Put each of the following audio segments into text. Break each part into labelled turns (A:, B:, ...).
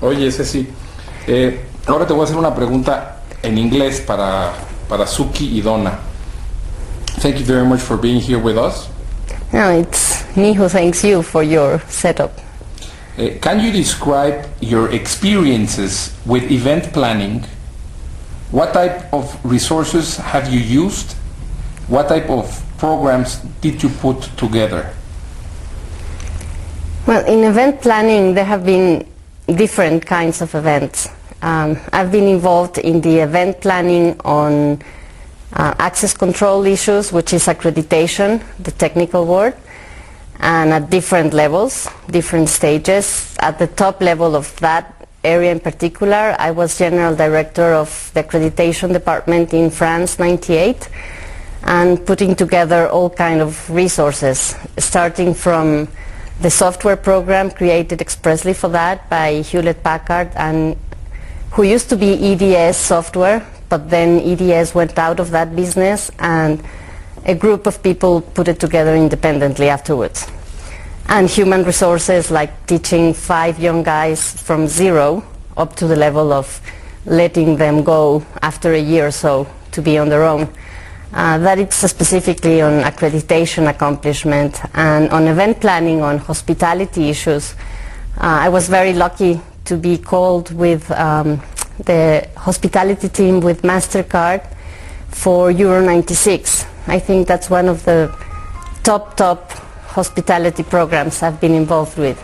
A: Oye, Ceci, ahora te voy a hacer una pregunta en inglés para Suki y Donna. Thank you very much for being here with us.
B: No, it's me who thanks you for your setup.
A: Can you describe your experiences with event planning? What type of resources have you used? What type of programs did you put together?
B: Well, in event planning there have been different kinds of events. I've been involved in the event planning on access control issues, which is accreditation, the technical word, and at different levels, different stages. At the top level of that area in particular, I was General Director of the Accreditation Department in France, 98, and putting together all kind of resources, starting from the software program created expressly for that by Hewlett-Packard, and who used to be EDS software, but then EDS went out of that business and a group of people put it together independently afterwards. And human resources, like teaching 5 young guys from 0 up to the level of letting them go after a year or so to be on their own. That is specifically on accreditation accomplishment, and on event planning on hospitality issues. I was very lucky to be called with the hospitality team with MasterCard for Euro 96. I think that's one of the top hospitality programs I've been involved with.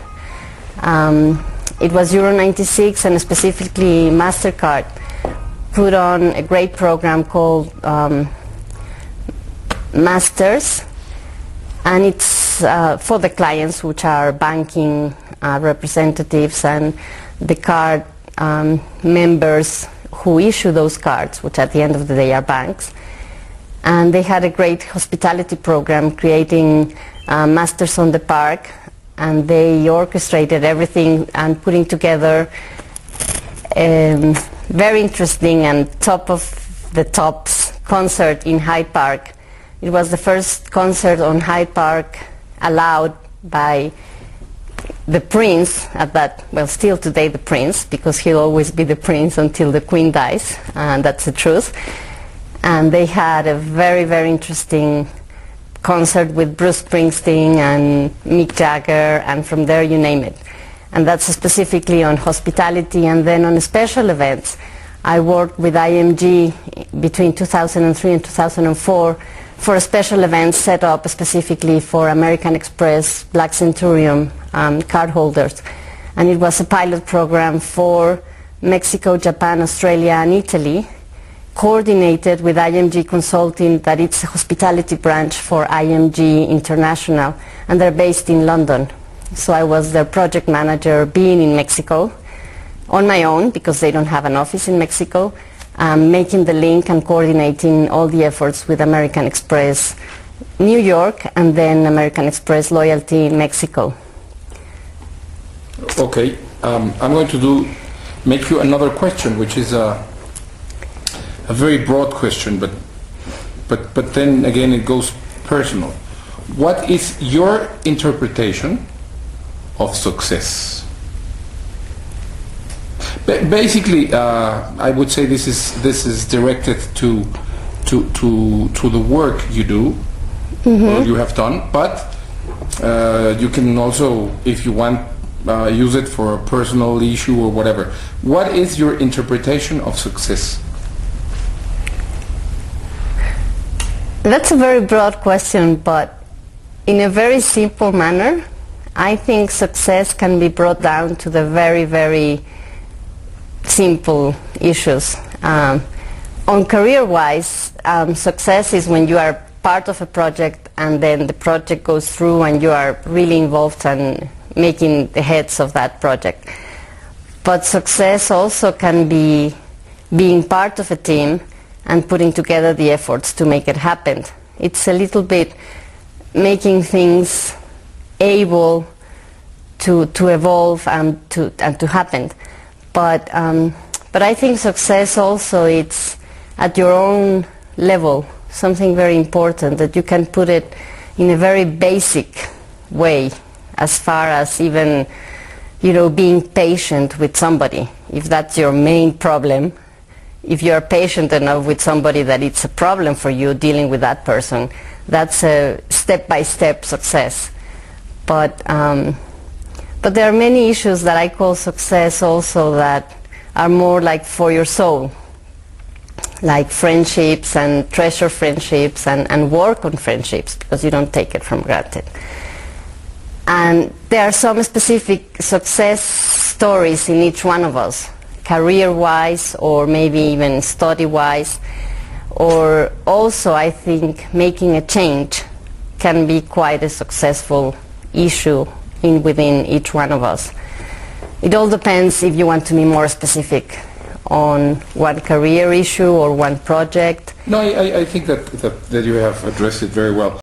B: It was Euro 96, and specifically MasterCard put on a great program called Masters, and it's for the clients, which are banking representatives and the card members who issue those cards, which at the end of the day are banks. And they had a great hospitality program creating Masters on the Park, and they orchestrated everything and putting together a very interesting and top of the tops concert in Hyde Park. It was the first concert on Hyde Park allowed by the Prince at that, well, still today the Prince, because he'll always be the Prince until the Queen dies, and that's the truth. And they had a very, very interesting concert with Bruce Springsteen and Mick Jagger, and from there you name it. And that's specifically on hospitality. And then on special events, I worked with IMG between 2003 and 2004 for a special event set up specifically for American Express, Black Centurion cardholders. And it was a pilot program for Mexico, Japan, Australia, and Italy, coordinated with IMG Consulting, that it's a hospitality branch for IMG International, and they're based in London. So I was their project manager, being in Mexico on my own, because they don't have an office in Mexico, making the link and coordinating all the efforts with American Express New York, and then American Express Loyalty in Mexico.
A: Okay, I'm going to make you another question, which is a very broad question, but then again it goes personal. What is your interpretation of success? Basically, I would say this is directed to the work you do, or you have done, but you can also, if you want, use it for a personal issue or whatever. What is your interpretation of success?
B: That's a very broad question, but in a very simple manner, I think success can be brought down to the very, very simple issues. On career-wise, success is when you are part of a project and then the project goes through and you are really involved and making the heads of that project. But success also can be being part of a team and putting together the efforts to make it happen. It's a little bit making things able to evolve and to happen. But I think success also, it's at your own level, something very important, that you can put it in a very basic way, as far as even being patient with somebody. If that's your main problem, if you're patient enough with somebody that it's a problem for you dealing with that person, that's a step-by-step success. But there are many issues that I call success also that are more like for your soul, like friendships and treasure friendships and work on friendships, because you don't take it for granted. And there are some specific success stories in each one of us, career-wise or maybe even study-wise, or also I think making a change can be quite a successful issue within each one of us. It all depends if you want to be more specific on one career issue or one project.
A: No, I think that you have addressed it very well.